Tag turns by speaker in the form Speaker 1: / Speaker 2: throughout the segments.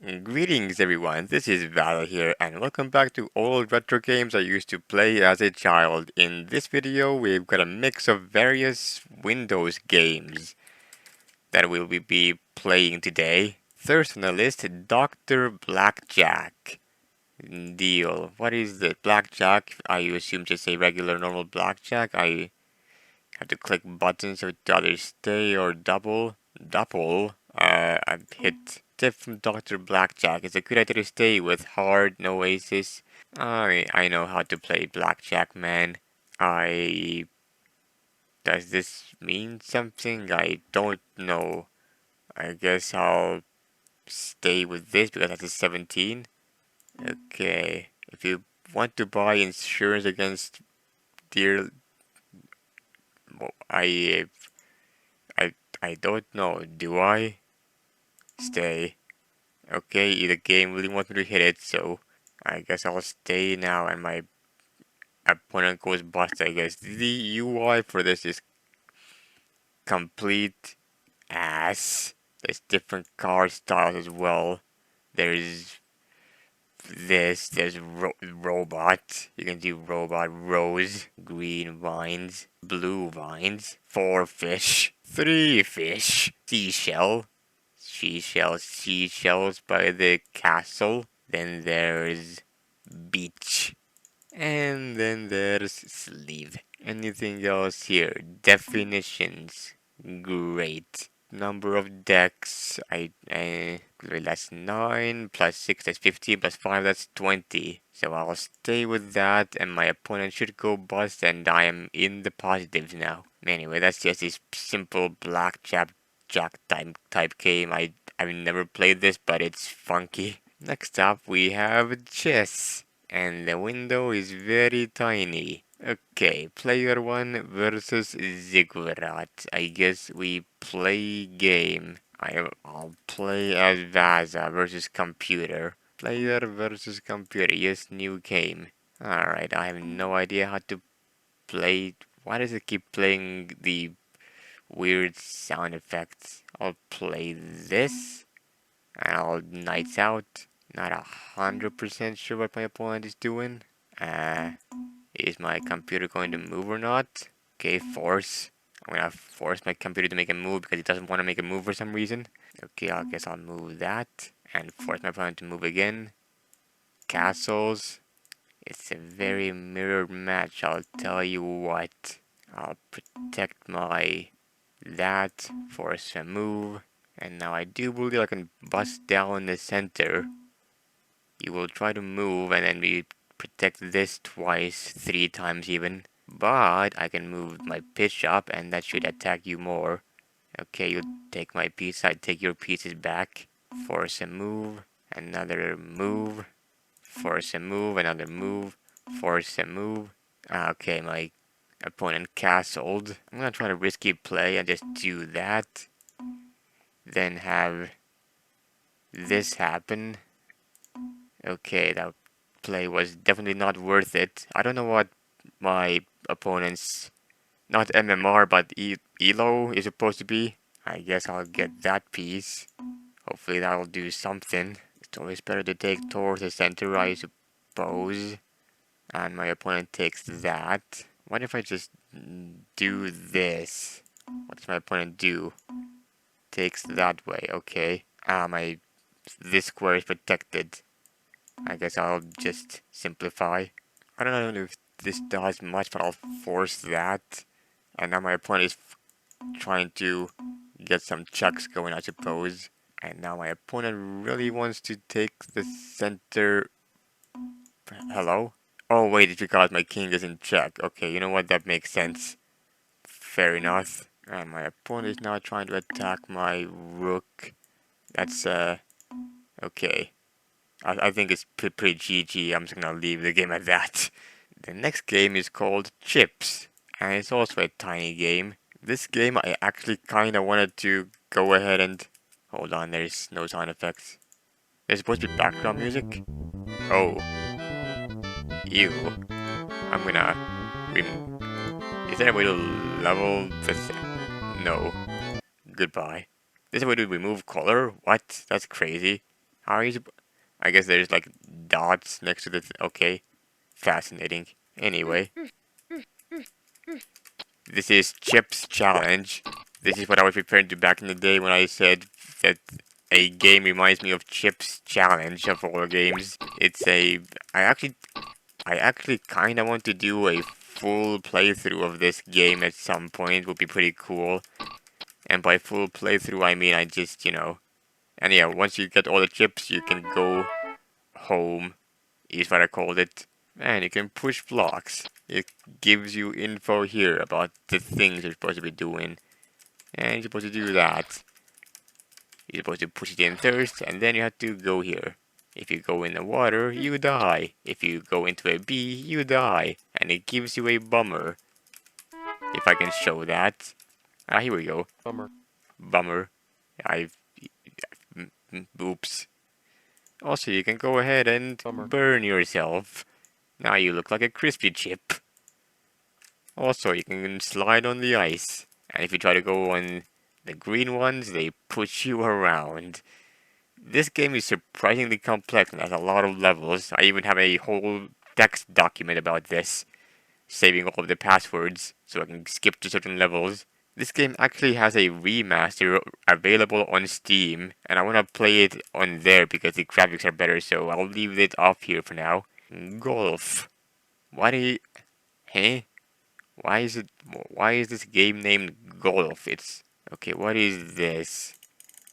Speaker 1: Greetings everyone, this is Val here and welcome back to old retro games I used to play as a child. In this video we've got a mix of various Windows games that we'll be playing today. First on the list, Dr. Blackjack. Deal. What is the blackjack? I assume just a regular normal blackjack. I have to click buttons so to either stay or double. Double? I've hit tip from Dr. Blackjack. It's a good idea to stay with hard, no aces. I know how to play blackjack, man. Does this mean something? I don't know. I guess I'll stay with this because that's a 17. Okay. If you want to buy insurance against deer, I, I, I don't know. Do I? Stay. Okay, the game really wants me to hit it, so I guess I'll stay now and my opponent goes bust, I guess. The UI for this is complete ass. There's different card styles as well. There's there's robot. You can do robot, rose, green vines, blue vines, 4 fish, 3 fish, seashells by the castle. Then there's beach. And then there's sleeve. Anything else here? Definitions. Great. Number of decks. That's 9 plus 6, that's 15 plus 5, that's 20. So I'll stay with that, and my opponent should go bust, and I am in the positives now. Anyway, that's just this simple blackjack type game. I've never played this, but it's funky. Next up, we have chess, and the window is very tiny. Okay, player 1 versus Ziggurat. I guess we play game. I'll play as Vaza versus computer. Player versus computer. Yes, new game. Alright, I have no idea how to play. Why does it keep playing the weird sound effects? I'll play this. And I'll Knights Out. Not 100% sure what my opponent is doing. Is my computer going to move or not? Okay, force. I'm gonna force my computer to make a move because it doesn't want to make a move for some reason. Okay, I guess I'll move that. And force my opponent to move again. Castles. It's a very mirrored match, I'll tell you what. I'll protect my that, force a move. And now I do believe I can bust down the center. You will try to move and then we protect this twice, 3 times even. But I can move my pitch up and that should attack you more. Okay, you take my piece, I take your pieces back. Force a move, another move. Force a move, another move. Force a move. Okay, my opponent castled. I'm gonna try to risky play and just do that. Then have this happen. Okay, that play was definitely not worth it. I don't know what my opponent's, not MMR, but ELO is supposed to be. I guess I'll get that piece. Hopefully that'll do something. It's always better to take towards the center, I suppose. And my opponent takes that. What if I just do this? What does my opponent do? Takes that way, okay. This square is protected. I guess I'll just simplify. I don't know if this does much, but I'll force that. And now my opponent is trying to get some checks going, I suppose. And now my opponent really wants to take the center. Hello? Oh wait, it's because my king is in check. Okay, you know what? That makes sense. Fair enough. And my opponent is now trying to attack my rook. That's, okay. I think it's pretty GG. I'm just gonna leave the game at that. The next game is called Chips, and it's also a tiny game. This game I actually kinda wanted to go ahead and... Hold on, there's no sound effects. There's supposed to be background music? Oh. Ew. I'm gonna... Is there a way to level this? No. Goodbye. There's a way to remove color? What? That's crazy. How are you? I guess there's like dots next to the. Okay, fascinating. Anyway, this is Chip's challenge. This is what I was preparing to back in the day when I said that a game reminds me of Chip's challenge of all games. It's a. I actually I actually kind of want to do a full playthrough of this game at some point. Would be pretty cool. And by full playthrough, I mean I just, And yeah, once you get all the chips, you can go home, is what I called it. And you can push blocks. It gives you info here about the things you're supposed to be doing. And you're supposed to do that. You're supposed to push it in first, and then you have to go here. If you go in the water, you die. If you go into a bee, you die. And it gives you a bummer. If I can show that. Ah, here we go.
Speaker 2: Bummer.
Speaker 1: Bummer. I. Oops. Also, you can go ahead and
Speaker 2: Bummer.
Speaker 1: burn yourself. Now you look like a crispy chip. Also, you can slide on the ice. And if you try to go on the green ones, they push you around. This game is surprisingly complex and has a lot of levels. I even have a whole text document about this, saving all of the passwords so I can skip to certain levels. This game actually has a remaster available on Steam, and I want to play it on there because the graphics are better, so I'll leave it off here for now. Golf. Why do you... Hey? Why is it... Why is this game named Golf? It's... Okay, what is this?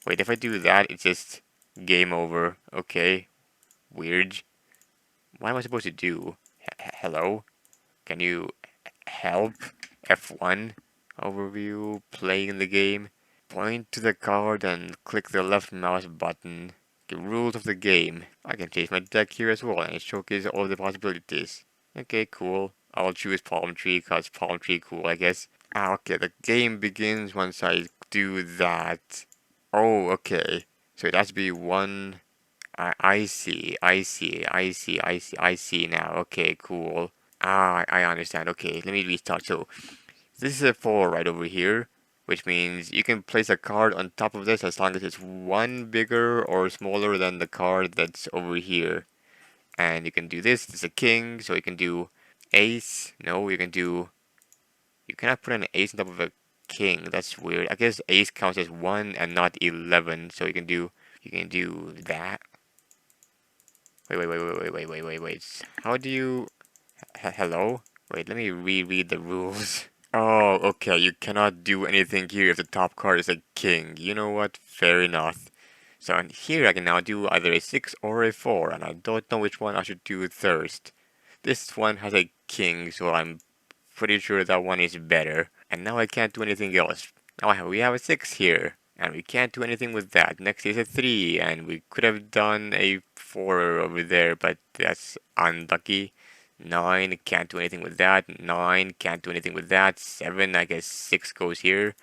Speaker 1: Wait, if I do that, it's just game over. Okay, weird. What am I supposed to do? Hello? Can you help? F1? Overview, playing the game. Point to the card and click the left mouse button. The rules of the game. I can change my deck here as well and showcase all the possibilities. Okay, cool. I'll choose Palm Tree because Palm Tree cool, I guess. Ah, okay, the game begins once I do that. Oh, okay. So it has to be one. I see, I see, I see, I see, I see now. Okay, cool. Ah, I understand. Okay, let me restart. So this is a 4 right over here, which means you can place a card on top of this as long as it's one bigger or smaller than the card that's over here. And you can do this. This is a king, so you can do ace. No, you can do. You cannot put an ace on top of a king. That's weird. I guess ace counts as 1 and not 11, so you can do. You can do that. Wait. How do you... Hello? Wait, let me reread the rules. Oh, okay, you cannot do anything here if the top card is a king. You know what? Fair enough. So in here I can now do either a 6 or a 4, and I don't know which one I should do first. This one has a king, so I'm pretty sure that one is better. And now I can't do anything else. Now we have a 6 here, and we can't do anything with that. Next is a 3, and we could have done a 4 over there, but that's unlucky. 9, can't do anything with that. 9, can't do anything with that. 7, I guess 6 goes here.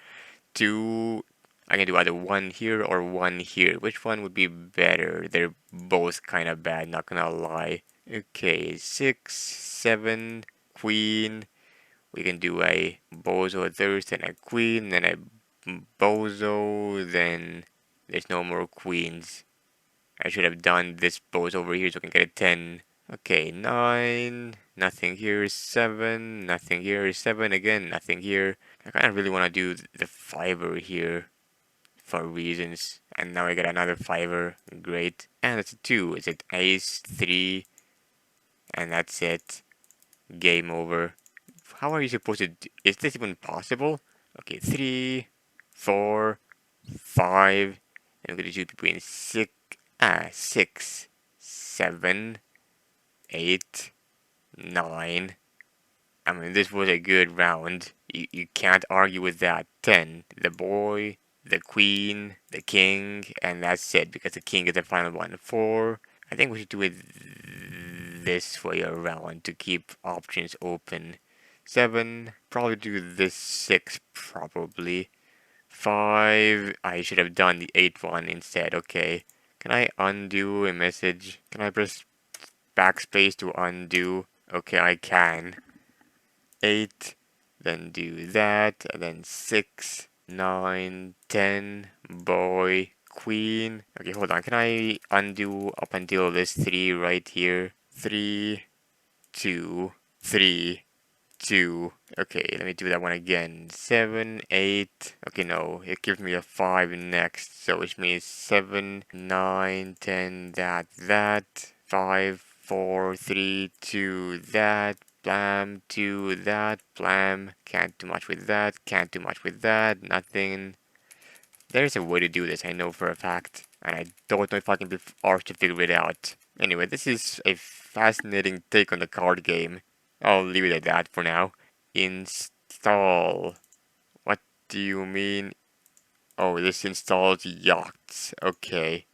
Speaker 1: 2, I can do either 1 here or 1 here. Which one would be better? They're both kind of bad, not gonna lie. Okay, 6, 7, queen. We can do a bozo first, then a queen, then a bozo, then there's no more queens. I should have done this bozo over here so I can get a 10. Okay, 9, nothing here, 7, nothing here, 7 again, nothing here. I kind of really want to do the 5 here for reasons. And now I get another 5, great. And it's a 2, it's an ace, 3, and that's it. Game over. How are you supposed to do? Is this even possible? Okay, 3, 4, 5. And I'm going to choose between 6, 7, 8, 9. I mean, this was a good round. You can't argue with that. 10. The boy, the queen, the king, and that's it because the king is the final one. 4. I think we should do it this way around to keep options open. 7. Probably do this 6 probably. 5. I should have done the 8 one instead. Okay. Can I undo a message? Can I press backspace to undo? Okay, I can. 8. Then do that. And then 6, 9, 10. Boy, queen. Okay, hold on. Can I undo up until this 3 right here? 3, 2, 3, 2. Okay, let me do that one again. 7, 8. Okay, no, it gives me a 5 next. So which means 7, 9, 10, that. 5, 4, 3, 2, that. Blam, 2, that. Blam. Can't do much with that. Can't do much with that. Nothing. There's a way to do this, I know for a fact. And I don't know if I can be arsed to figure it out. Anyway, this is a fascinating take on the card game. I'll leave it at that for now. Install. What do you mean? Oh, this installs Yacht. Okay,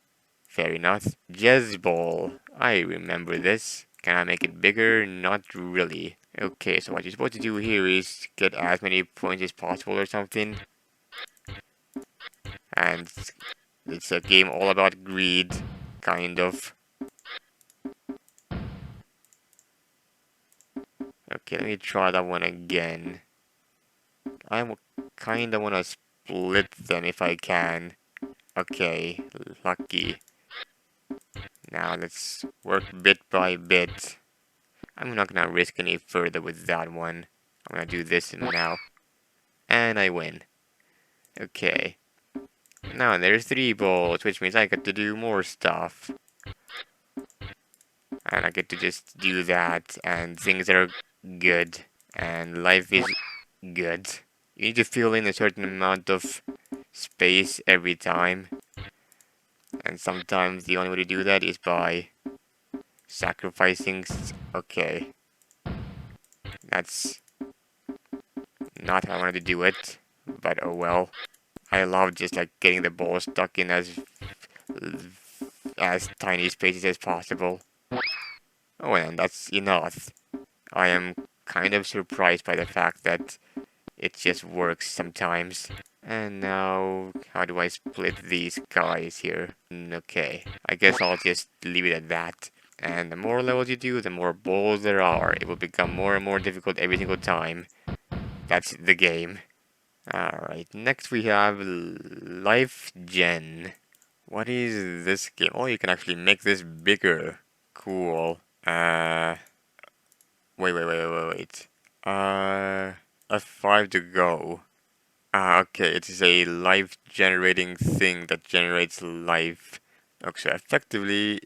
Speaker 1: fair enough. JezzBall. I remember this. Can I make it bigger? Not really. Okay, so what you're supposed to do here is get as many points as possible or something. And it's a game all about greed, kind of. Okay, let me try that one again. I kinda wanna split them if I can. Okay, lucky. Now let's work bit by bit. I'm not gonna risk any further with that one. I'm gonna do this now. And I win. Okay. Now there's 3 balls, which means I get to do more stuff. And I get to just do that, and things are good. And life is good. You need to fill in a certain amount of space every time. And sometimes the only way to do that is by sacrificing. Okay. That's not how I wanted to do it. But oh well. I love just like getting the ball stuck in as tiny spaces as possible. Oh, and that's enough. I am kind of surprised by the fact that it just works sometimes. And now, how do I split these guys here? Okay, I guess I'll just leave it at that. And the more levels you do, the more balls there are. It will become more and more difficult every single time. That's the game. Alright, next we have LifeGen. What is this game? Oh, you can actually make this bigger. Cool. Wait. F5 to go. Okay, it is a life generating thing that generates life. Okay, so effectively,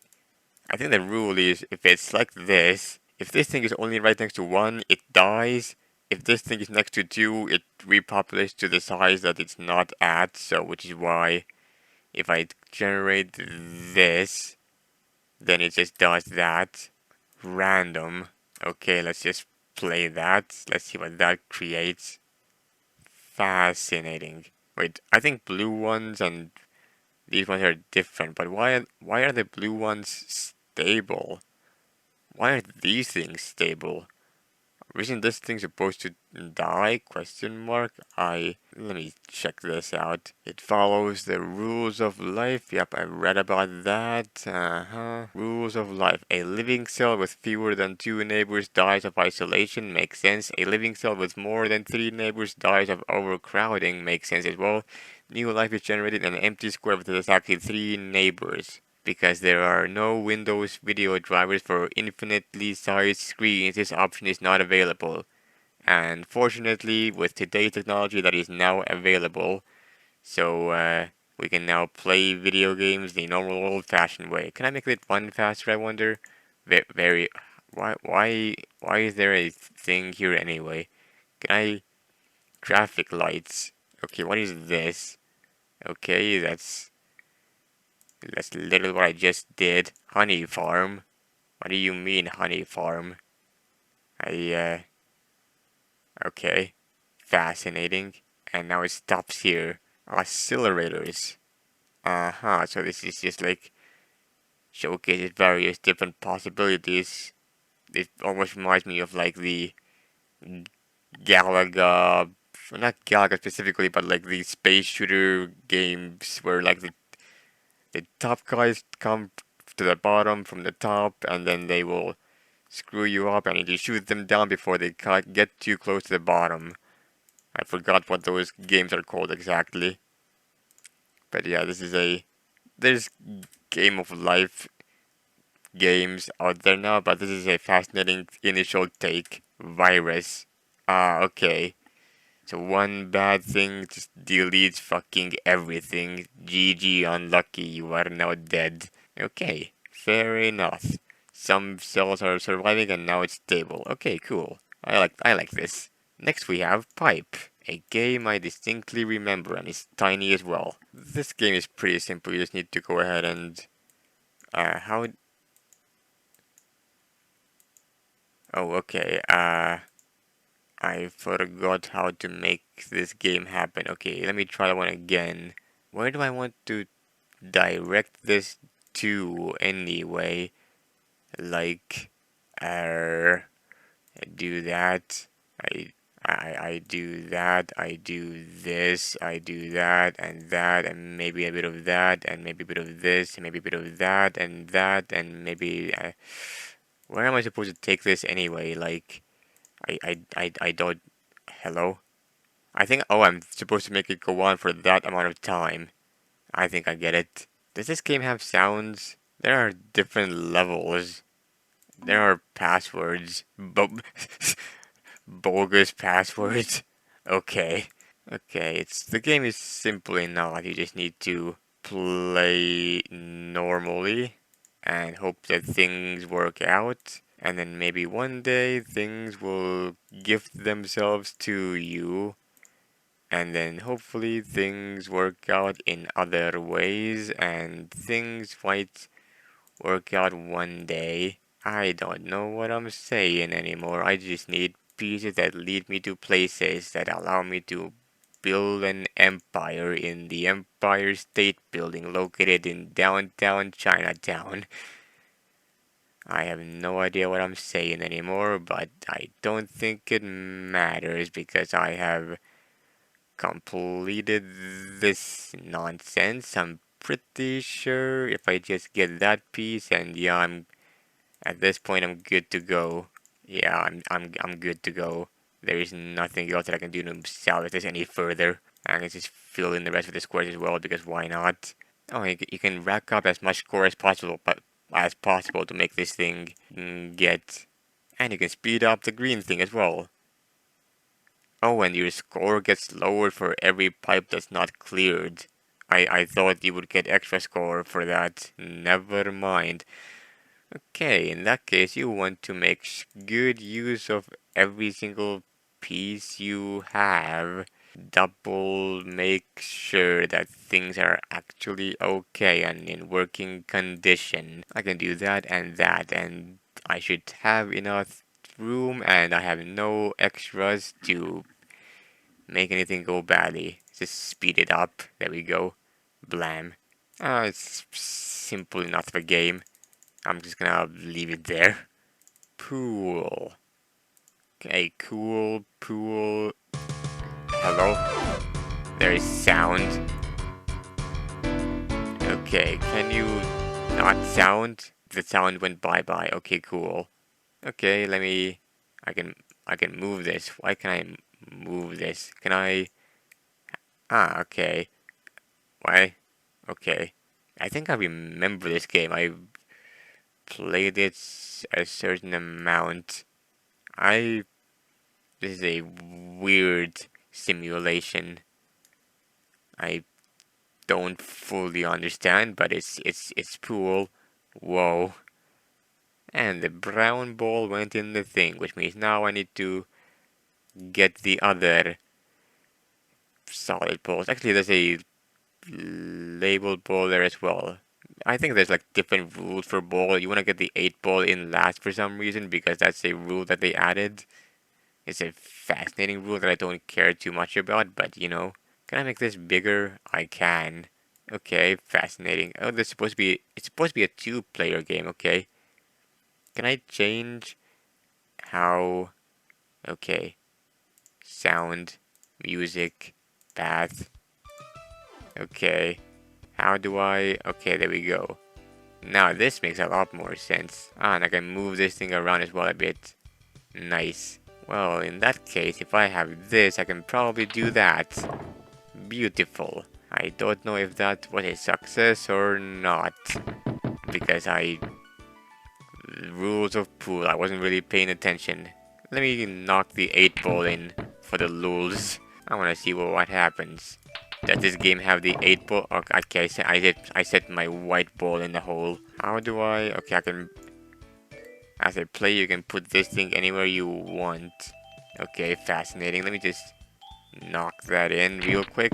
Speaker 1: I think the rule is if it's like this, if this thing is only right next to 1, it dies. If this thing is next to 2, it repopulates to the size that it's not at, so which is why if I generate this, then it just does that. Random. Okay, let's just play that. Let's see what that creates. Fascinating. Wait, I think blue ones and these ones are different, but why are the blue ones stable? Why are these things stable? Isn't this thing supposed to die? Question mark. Let me check this out. It follows the rules of life. Yep, I read about that. Rules of life. A living cell with fewer than 2 neighbors dies of isolation. Makes sense. A living cell with more than 3 neighbors dies of overcrowding. Makes sense as well. New life is generated in an empty square with exactly 3 neighbors. Because there are no Windows video drivers for infinitely sized screens, this option is not available. And fortunately, with today's technology, that is now available. So we can now play video games the normal old-fashioned way. Can I make it one faster, I wonder? Very. Why is there a thing here anyway? Can I... Traffic lights. Okay, what is this? Okay, that's literally what I just did. Honey farm. What do you mean, honey farm? Okay. Fascinating. And now it stops here. Accelerators. So this is just like showcases various different possibilities. It almost reminds me of like the Galaga, not Galaga specifically, but like the space shooter games where like the top guys come to the bottom from the top, and then they will screw you up, and you shoot them down before they get too close to the bottom. I forgot what those games are called exactly. But yeah, this is a there's Game of Life games out there now, but this is a fascinating initial take. Virus. Ah, okay. So one bad thing just deletes fucking everything. GG, unlucky, you are now dead. Okay, fair enough. Some cells are surviving and now it's stable. Okay, cool. I like this. Next we have Pipe, a game I distinctly remember and is tiny as well. This game is pretty simple. You just need to go ahead and how oh okay. I forgot how to make this game happen. Okay, let me try that one again. Where do I want to direct this to anyway? Like, I do that. I, I do that. I do this. I do that, and maybe a bit of that, and maybe a bit of this, and maybe a bit of that, and maybe. Where am I supposed to take this anyway? Like, I don't. Hello? I think, oh, I'm supposed to make it go on for that amount of time. I think I get it. Does this game have sounds? There are different levels. There are passwords. Bogus passwords. Okay. Okay, the game is simply not. You just need to play normally and hope that things work out. And then maybe one day things will gift themselves to you, and then hopefully things work out in other ways and things might work out one day. I don't know what I'm saying anymore. I just need pieces that lead me to places that allow me to build an empire in the Empire State Building located in downtown Chinatown. I have no idea what I'm saying anymore, but I don't think it matters because I have completed this nonsense. I'm pretty sure if I just get that piece, and yeah, I'm at this point I'm good to go. Yeah, I'm good to go. There is nothing else that I can do to salvage this any further. I can just fill in the rest of the squares as well because why not? Oh, you can rack up as much score as possible to make this thing get, and you can speed up the green thing as well. Oh, and your score gets lowered for every pipe that's not cleared. I thought you would get extra score for that. Never mind. Okay, in that case, you want to make good use of every single piece you have. Double make sure that things are actually okay and in working condition. I can do that, and I should have enough room, and I have no extras to make anything go badly. Just speed it up. There we go. Blam. It's simple enough of a game. I'm just gonna leave it there. Pool. Okay, cool. Pool. Hello? There is sound. Okay, can you not sound? The sound went bye-bye. Okay, cool. Okay, I can I can move this. Why can I move this? Can I? Ah, okay. Why? Okay. I think I remember this game. I played it a certain amount. I This is a weird simulation. I don't fully understand, but it's cool. Whoa. And the brown ball went in the thing, which means now I need to get the other solid balls. Actually, there's a labeled ball there as well. I think there's like different rules for ball. You want to get the 8 ball in last for some reason because that's a rule that they added. It's a fascinating rule that I don't care too much about, but you know. Can I make this bigger? I can. Okay, fascinating. Oh, it's supposed to be a two-player game, okay. Can I change how, okay, sound, music, path, okay. How do I, okay, there we go. Now this makes a lot more sense. Ah, and I can move this thing around as well a bit. Nice. Well, in that case, if I have this, I can probably do that. Beautiful. I don't know if that was a success or not, because rules of pool, I wasn't really paying attention. Let me knock the 8 ball in for the lulz. I want to see what happens. Does this game have the 8 ball? Okay, I set my white ball in the hole. How do I? Okay, I can. As a player, you can put this thing anywhere you want. Okay, fascinating. Let me just knock that in real quick.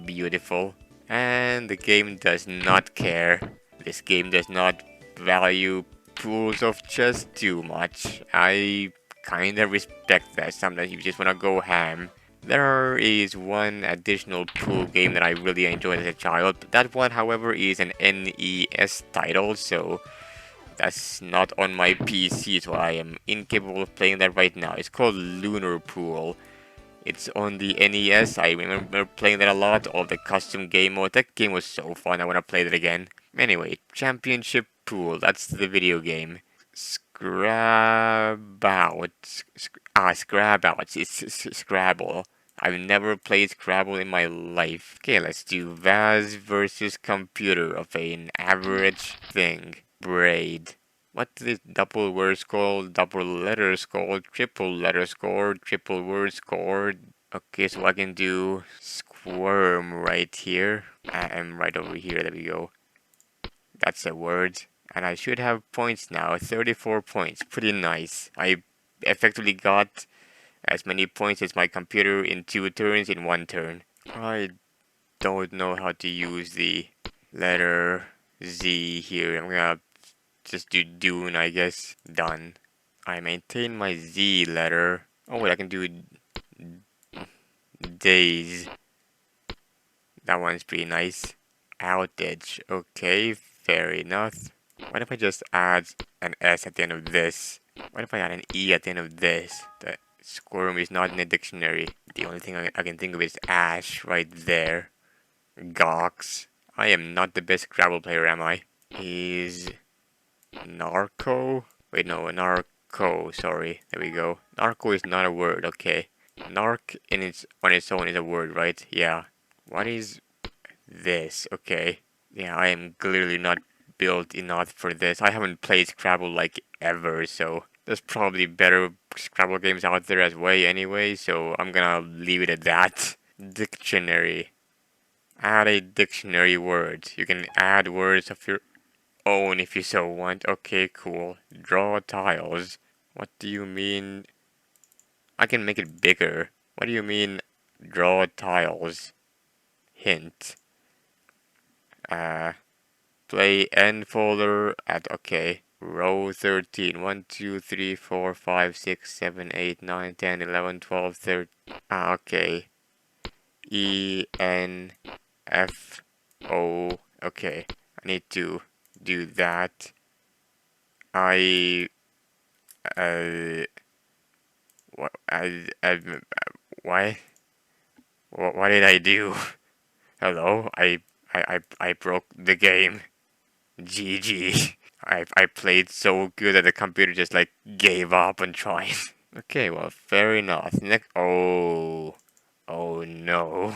Speaker 1: Beautiful. And the game does not care. This game does not value pools of chess too much. I kinda respect that. Sometimes you just wanna go ham. There is one additional pool game that I really enjoyed as a child. That one, however, is an NES title, so that's not on my PC, so I am incapable of playing that right now. It's called Lunar Pool. It's on the NES. I remember playing that a lot. All the custom game mode. That game was so fun. I want to play that again. Anyway, Championship Pool. That's the video game. ScrabOut. ScrabOut. It's Scrabble. I've never played Scrabble in my life. Okay, let's do Vaz versus computer of an average thing. Braid. What is double word score, double letter score, triple letter score, triple word score? Okay, so I can do squirm right here. I'm right over here, there we go. That's a word. And I should have points now, 34 points, pretty nice. I effectively got as many points as my computer in 2 turns in 1 turn. I don't know how to use the letter Z here. I'm gonna just do Dune, I guess. Done. I maintain my Z letter. Oh wait, I can do days. That one's pretty nice. Outage. Okay, fair enough. What if I just add an S at the end of this? What if I add an E at the end of this? The squirm is not in the dictionary. The only thing I can think of is ash right there. Gox. I am not the best Scrabble player, am I? Is narco? Wait, no, narco. Sorry. There we go. Narco is not a word. Okay. Narc on its own is a word, right? Yeah. What is this? Okay. Yeah, I am clearly not built enough for this. I haven't played Scrabble like ever, so there's probably better Scrabble games out there as well anyway, so I'm gonna leave it at that. Dictionary. Add a dictionary word. You can add words of your own if you so want. Okay, cool. Draw tiles. What do you mean? I can make it bigger. What do you mean, draw tiles? Hint. Uh, play N folder at, okay. Row 13. 1, 2, 3, 4, 5, 6, 7, 8, 9, 10, 11, 12, 13. Ah, okay. E, N, F, O. Okay. I need to do that. I, uh, what, why? What did I do? Hello? I broke the game. GG. I played so good that the computer just like gave up on trying. Okay, well, fair enough. Next. Oh. Oh no.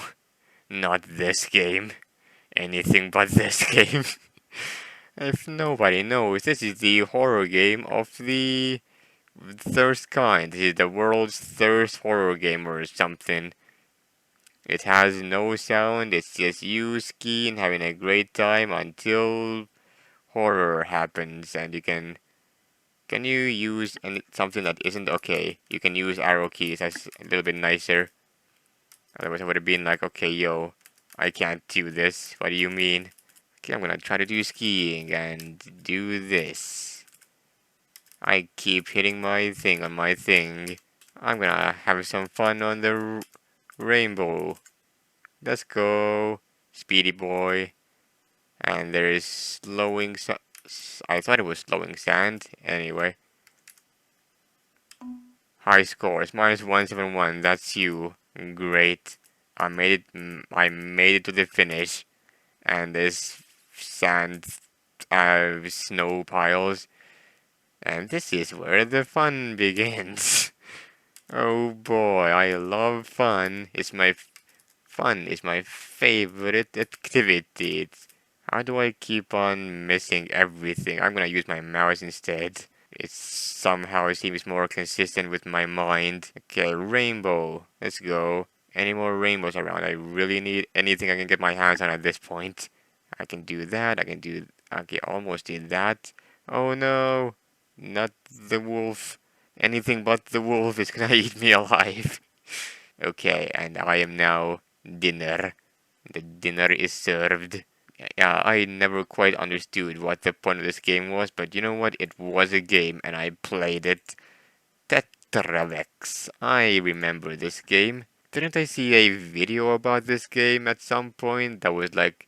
Speaker 1: Not this game. Anything but this game. If nobody knows, this is the horror game of the thirst kind. This is the world's thirst horror game or something. It has no sound, it's just you skiing, having a great time until horror happens, and you can you use something that isn't okay? You can use arrow keys, that's a little bit nicer. Otherwise I would have been like, okay, yo, I can't do this. What do you mean? Okay, I'm gonna try to do skiing and do this. I keep hitting my thing on my thing. I'm gonna have some fun on the rainbow. Let's go, speedy boy. And there is slowing. I thought it was slowing sand. Anyway, high scores minus 171. That's you. Great. I made it. I made it to the finish. And there's sand, snow piles, and this is where the fun begins. Oh boy, I love fun. It's my Fun is my favorite activity. How do I keep on missing everything? I'm gonna use my mouse instead. It somehow seems more consistent with my mind. Okay, rainbow. Let's go. Any more rainbows around? I really need anything I can get my hands on at this point. I can do that. I can do. Okay, almost did that. Oh no, not the wolf. Anything but the wolf is gonna eat me alive. Okay, and I am now dinner. The dinner is served. Yeah, I never quite understood what the point of this game was, but you know what? It was a game and I played it. TetraVex. I remember this game. Didn't I see a video about this game at some point that was like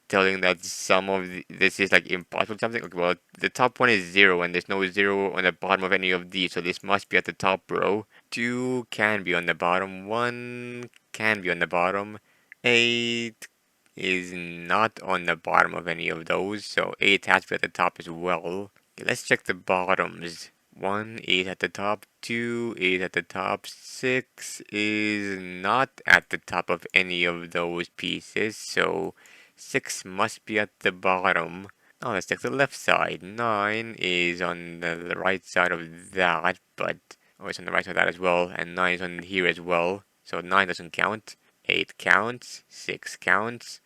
Speaker 1: telling that some of this is like impossible or something? Okay, well, the top one is 0 and there's no 0 on the bottom of any of these, so this must be at the top row. 2 can be on the bottom, 1 can be on the bottom, 8 is not on the bottom of any of those, so 8 has to be at the top as well. Okay, let's check the bottoms. 1 is at the top, 2 is at the top, 6 is not at the top of any of those pieces, so 6 must be at the bottom. Now let's check the left side. 9 is on the right side of that, but oh, it's on the right side of that as well, and 9 is on here as well, so 9 doesn't count. 8 counts, 6 counts,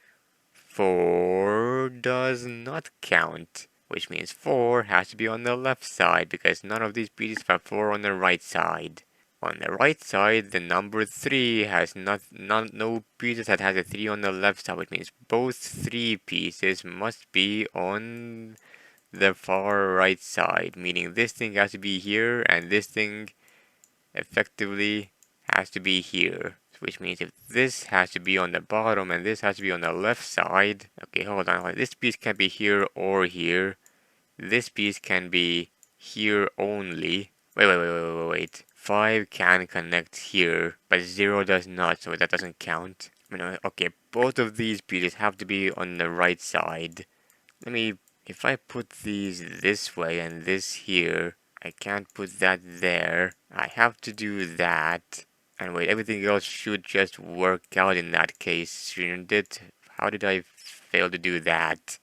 Speaker 1: 4 does not count, which means 4 has to be on the left side because none of these pieces have 4 on the right side. On the right side, the number 3 has no pieces that has a 3 on the left side, which means both 3 pieces must be on the far right side, meaning this thing has to be here and this thing effectively has to be here. Which means if this has to be on the bottom and this has to be on the left side. Okay, hold on. This piece can be here or here. This piece can be here only. Wait. 5 can connect here, but 0 does not, so that doesn't count. Okay, both of these pieces have to be on the right side. If I put these this way and this here, I can't put that there. I have to do that. And wait, everything else should just work out in that case, shouldn't it? How did I fail to do that?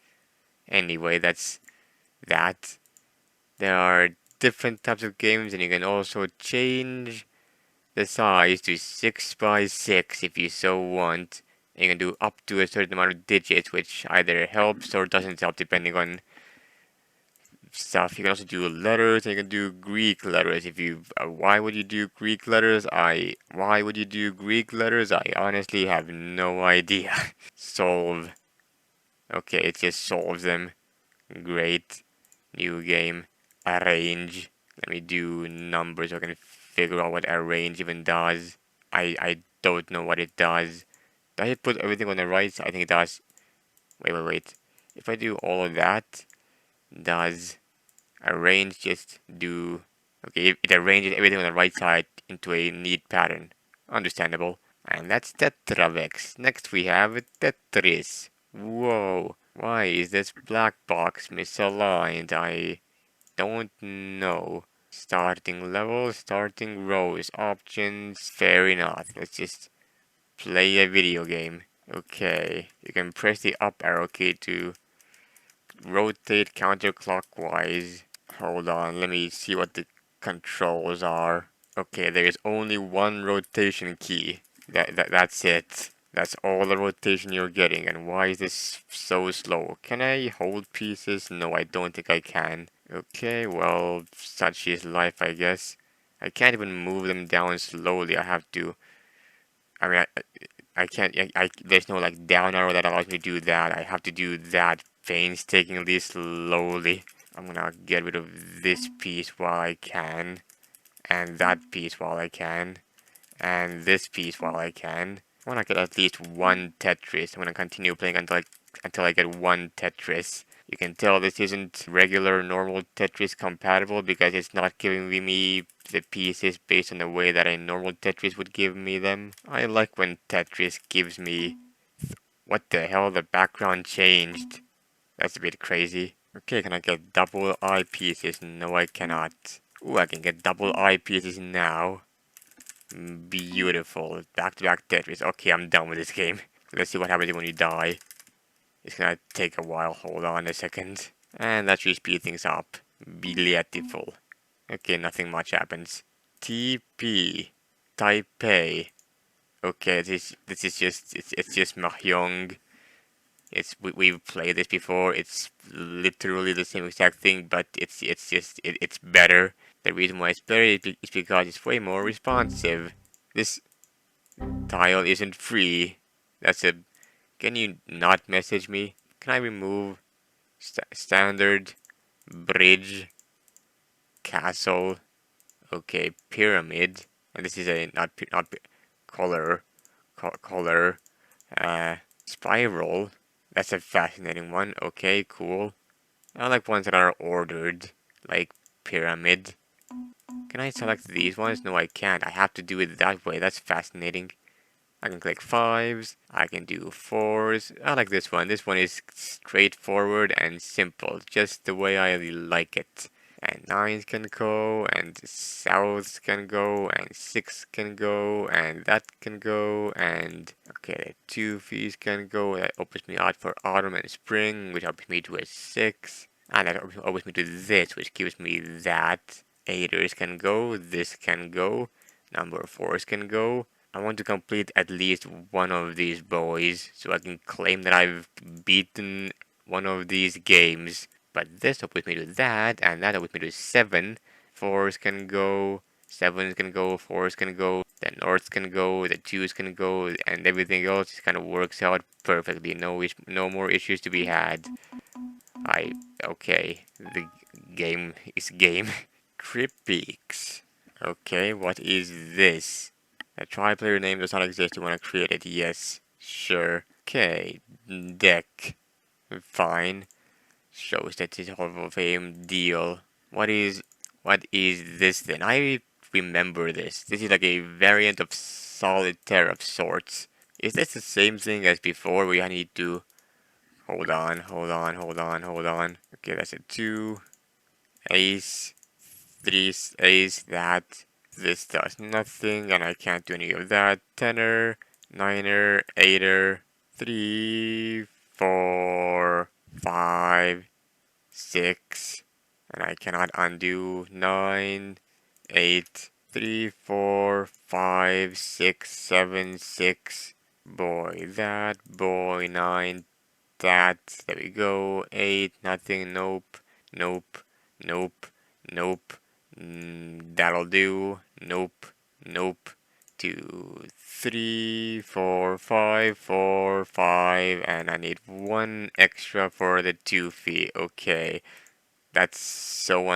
Speaker 1: Anyway, that's that. There are different types of games, and you can also change the size to 6 by 6 if you so want. And you can do up to a certain amount of digits, which either helps or doesn't help depending on stuff. You can also do letters, and you can do Greek letters. If you, why would you do Greek letters? Why would you do Greek letters? I honestly have no idea. Solve. Okay, it just solves them. Great. New game. Arrange. Let me do numbers so I can figure out what arrange even does. I don't know what it does. Does it put everything on the right? I think it does. Wait. If I do all of that, does arrange just do... Okay, it arranges everything on the right side into a neat pattern. Understandable. And that's TetraVex. Next we have TETRIS. Whoa, why is this black box misaligned? I don't know. Starting level, starting rows, options, fair enough. Let's just play a video game. Okay, you can press the up arrow key to rotate counterclockwise. Hold on, let me see what the controls are. Okay, there is only one rotation key. That's it. That's all the rotation you're getting. And why is this so slow? Can I hold pieces? No, I don't think I can. Okay, well, such is life, I guess. I can't even move them down slowly. I have to. I mean, I can't. There's no like down arrow that allows me to do that. I have to do that painstakingly slowly. I'm gonna get rid of this piece while I can, and that piece while I can, and this piece while I can. I wanna get at least one Tetris. I'm gonna continue playing until I get one Tetris. You can tell this isn't regular normal Tetris compatible because it's not giving me the pieces based on the way that a normal Tetris would give me them. I like when Tetris gives me... What the hell? The background changed. That's a bit crazy. Okay, can I get double eye pieces? No, I cannot. Ooh, I can get double eye pieces now. Beautiful. Back-to-back Tetris. Okay, I'm done with this game. Let's see what happens when you die. It's gonna take a while. Hold on a second. And that should speed things up. Beautiful. Okay, nothing much happens. TP. Taipei. Okay, this is just it's just Mahjong. We've played this before. It's literally the same exact thing, but it's better. The reason why it's better is because it's way more responsive. This tile isn't free. That's a. Can you not message me? Can I remove standard bridge castle? Okay, pyramid. And this is a not color color spiral. That's a fascinating one. Okay, cool. I like ones that are ordered, like pyramid. Can I select these ones? No, I can't. I have to do it that way. That's fascinating. I can click 5s. I can do 4s. I like this one. This one is straightforward and simple, just the way I like it. And 9s can go, and souths can go, and 6 can go, and that can go, and okay, 2 fees can go. That opens me out for autumn and spring, which opens me to a 6. And that opens me to this, which gives me that. 8ers can go, this can go, number 4s can go. I want to complete at least one of these boys so I can claim that I've beaten one of these games. But this opens me to that, and that opens me to 7. 4s can go, 7s can go, 4s can go, the norths can go, the 2s can go, and everything else just kind of works out perfectly. No more issues to be had. Okay, the game is game. TriPeaks. Okay, what is this? A tri-player name does not exist. You want to create it? Yes, sure. Okay, deck. Fine. Shows that it's Hall of Fame deal. What is this then? I remember this. This is like a variant of Solitaire of sorts. Is this the same thing as before? We need to hold on. Okay, that's a 2. Ace. 3 ace. That. This does nothing, and I can't do any of that. Tenor, niner, eighter, 3, 4, 5, 6, and I cannot undo 9, 8, 3, 4, 5, 6, 7, 6. Boy, that, boy, 9, that. There we go. 8, nothing, nope, nope, nope, nope. That'll do. Nope. Nope. 2, 3, 4, 5, 4, 5, and I need 1 extra for the 2 feet. Okay, that's so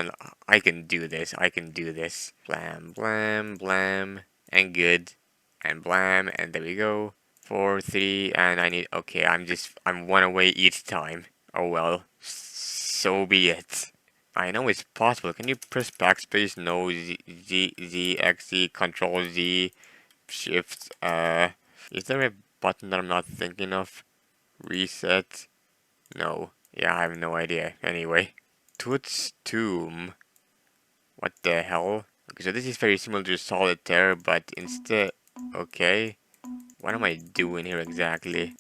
Speaker 1: I can do this. I can do this. Blam, blam, blam, and good, and blam, and there we go. 4, 3, and I need. Okay, I'm 1 away each time. Oh well, so be it. I know it's possible. Can you press backspace? No. Z, X, Z, Control Z, Shift. Is there a button that I'm not thinking of? Reset? No. Yeah, I have no idea. Anyway. Toots Tomb. What the hell? Okay, so this is very similar to Solitaire, but instead. Okay. What am I doing here exactly?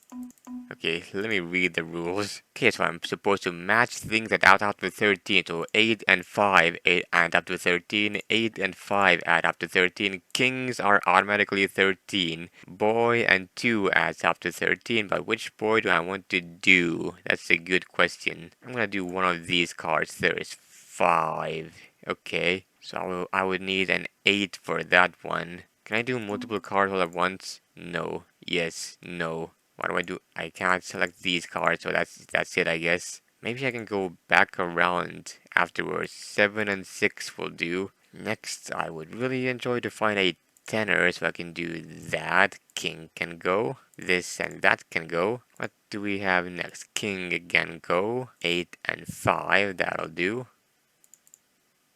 Speaker 1: Okay, let me read the rules. Okay, so I'm supposed to match things that add up to 13. So 8 and 5 add up to 13. 8 and 5 add up to 13. Kings are automatically 13. Boy and 2 adds up to 13. But which boy do I want to do? That's a good question. I'm gonna do one of these cards. There is 5. Okay, so I would need an 8 for that one. Can I do multiple cards all at once? No. Yes. No. What do I do? I cannot select these cards, so that's it, I guess. Maybe I can go back around afterwards. 7 and 6 will do. Next, I would really enjoy to find a tenor, so I can do that. King can go. This and that can go. What do we have next? King again go. 8 and 5, that'll do.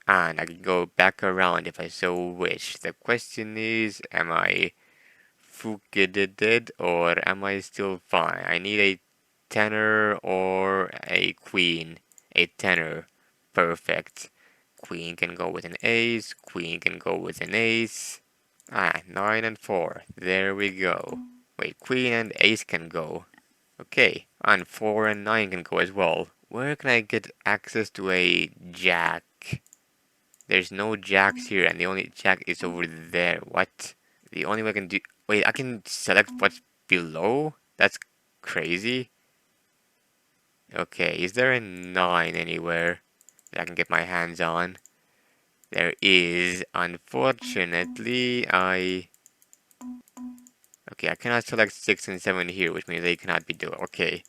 Speaker 1: And I can go back around if I so wish. The question is, am I Fukeded or am I still fine? I need a tenor or a queen. A tenor. Perfect. Queen can go with an ace. Queen can go with an ace. Ah, 9 and 4. There we go. Wait, queen and ace can go. Okay, and 4 and 9 can go as well. Where can I get access to a jack? There's no jacks here, and the only jack is over there. What? The only way I can do... Wait, I can select what's below? That's crazy. Okay, is there a 9 anywhere that I can get my hands on? There is. Unfortunately, Okay, I cannot select 6 and 7 here, which means they cannot be doable. Okay,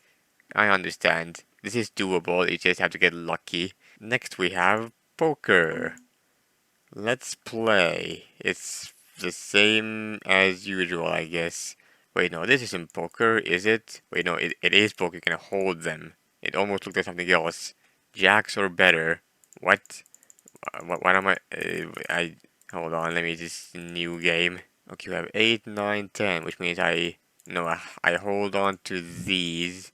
Speaker 1: I understand. This is doable, you just have to get lucky. Next we have poker. Let's play. It's the same as usual, I guess. Wait, no, this isn't poker, is it? Wait, no, it is poker. You can hold them. It almost looked like something else. Jacks or better. What? What am I... Hold on, let me just... New game. Okay, we have 8, 9, 10, which means I hold on to these,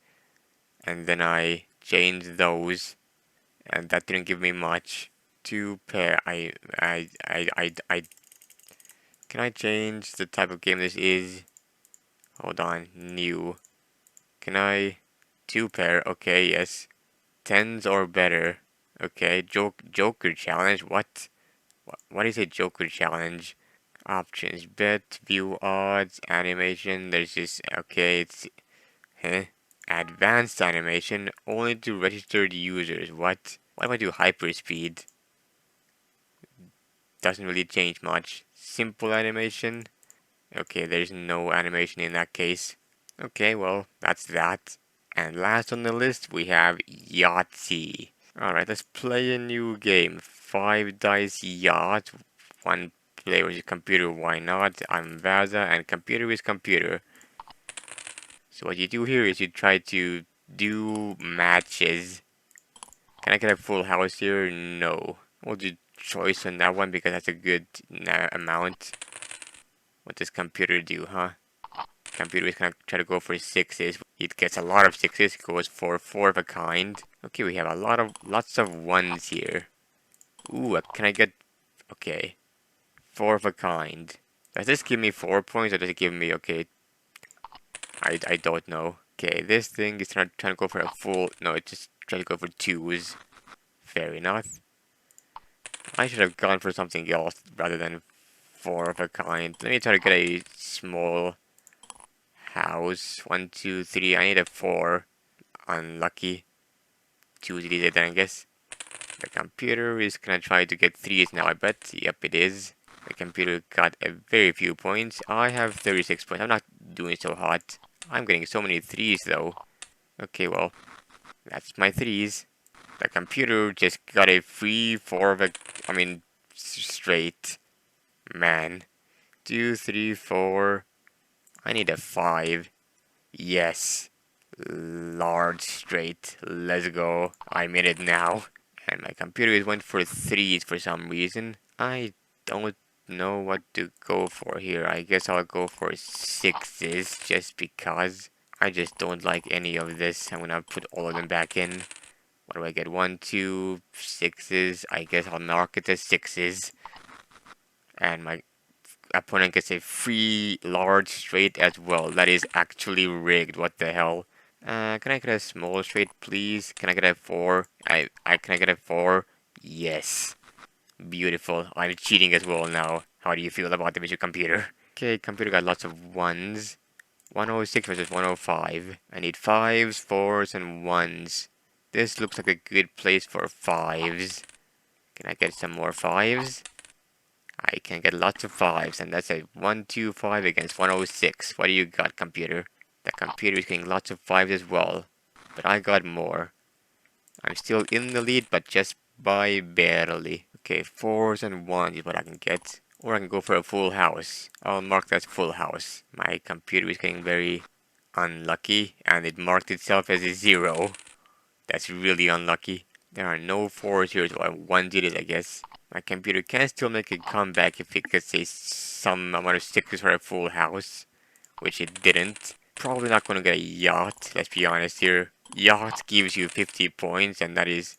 Speaker 1: and then I change those, and that didn't give me much. 2 pair, can I change the type of game this is? Hold on, new. Can I... 2 pair, okay, yes. 10s or better. Okay, Joker challenge, what? What is a Joker challenge? Options, bet, view odds, animation, there's just, okay, it's, advanced animation, only to registered users, what? What if I do hyperspeed? Doesn't really change much. Simple animation, okay, there's no animation in that case. Okay, well, that's that. And last on the list, we have Yahtzee. Alright, let's play a new game. 5 dice Yacht, 1 player with a computer, why not? I'm Vaza, and computer is computer. So what you do here is you try to do matches. Can I get a full house here? No. We'll do choice on that one because that's a good amount. What does computer do, huh? Computer is gonna try to go for 6s. It gets a lot of 6s, goes for 4 of a kind. Okay, we have lots of 1s here. Ooh, can I get... Okay. 4 of a kind. Does this give me 4 points or does it give me... Okay, I don't know. Okay, this thing is trying to go for a full... No, it's just trying to go for 2s. Fair enough. I should have gone for something else rather than 4 of a kind. Let me try to get a small house. 1, 2, 3. I need a 4. Unlucky. 2 is easier then, I guess. The computer is gonna try to get 3s now, I bet. Yep, it is. The computer got a very few points. I have 36 points. I'm not doing so hot. I'm getting so many 3s though. Okay, well, that's my 3s. The computer just got a free 4 of a... I mean, straight. Man. 2, 3, 4. I need a 5. Yes. Large straight. Let's go. I'm in it now. And my computer went for 3s for some reason. I don't know what to go for here. I guess I'll go for 6s just because. I just don't like any of this. I'm gonna put all of them back in. What do I get? 1, 2, 6s. I guess I'll mark it as 6s. And my opponent gets a free large straight as well. That is actually rigged. What the hell? Can I get a small straight, please? Can I get a 4? Can I get a 4? Yes. Beautiful. I'm cheating as well now. How do you feel about the Mr. Computer? Okay, computer got lots of 1s. 106 versus 105. I need 5s, 4s, and 1s. This looks like a good place for 5s. Can I get some more 5s? I can get lots of 5s, and that's a 125 against 106. What do you got, computer? The computer is getting lots of 5s as well, but I got more. I'm still in the lead, but just by barely. Okay, 4s and 1s is what I can get. Or I can go for a full house. I'll mark that full house. My computer is getting very unlucky, and it marked itself as a 0. That's really unlucky. There are no 4s here, so I 1 did it, I guess. My computer can still make a comeback if it gets some amount of 6s for a full house, which it didn't. Probably not going to get a yacht, let's be honest here. Yacht gives you 50 points, and that is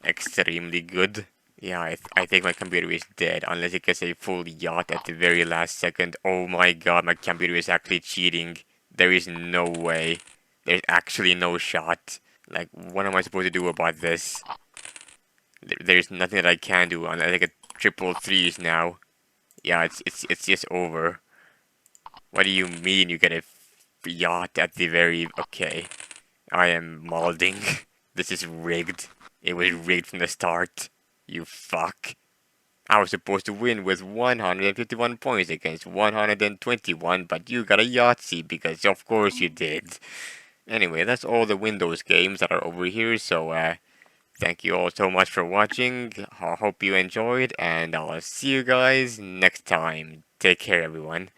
Speaker 1: extremely good. Yeah, I think my computer is dead unless it gets a full yacht at the very last second. Oh my god, my computer is actually cheating. There is no way. There's actually no shot. Like, what am I supposed to do about this? There's nothing that I can do unless I get triple threes now. Yeah, it's just over. What do you mean you get a yacht at the very... Okay, I am molding. This is rigged. It was rigged from the start. You fuck. I was supposed to win with 151 points against 121, but you got a Yahtzee because of course you did. Anyway, that's all the Windows games that are over here, so thank you all so much for watching. I hope you enjoyed, and I'll see you guys next time. Take care, everyone.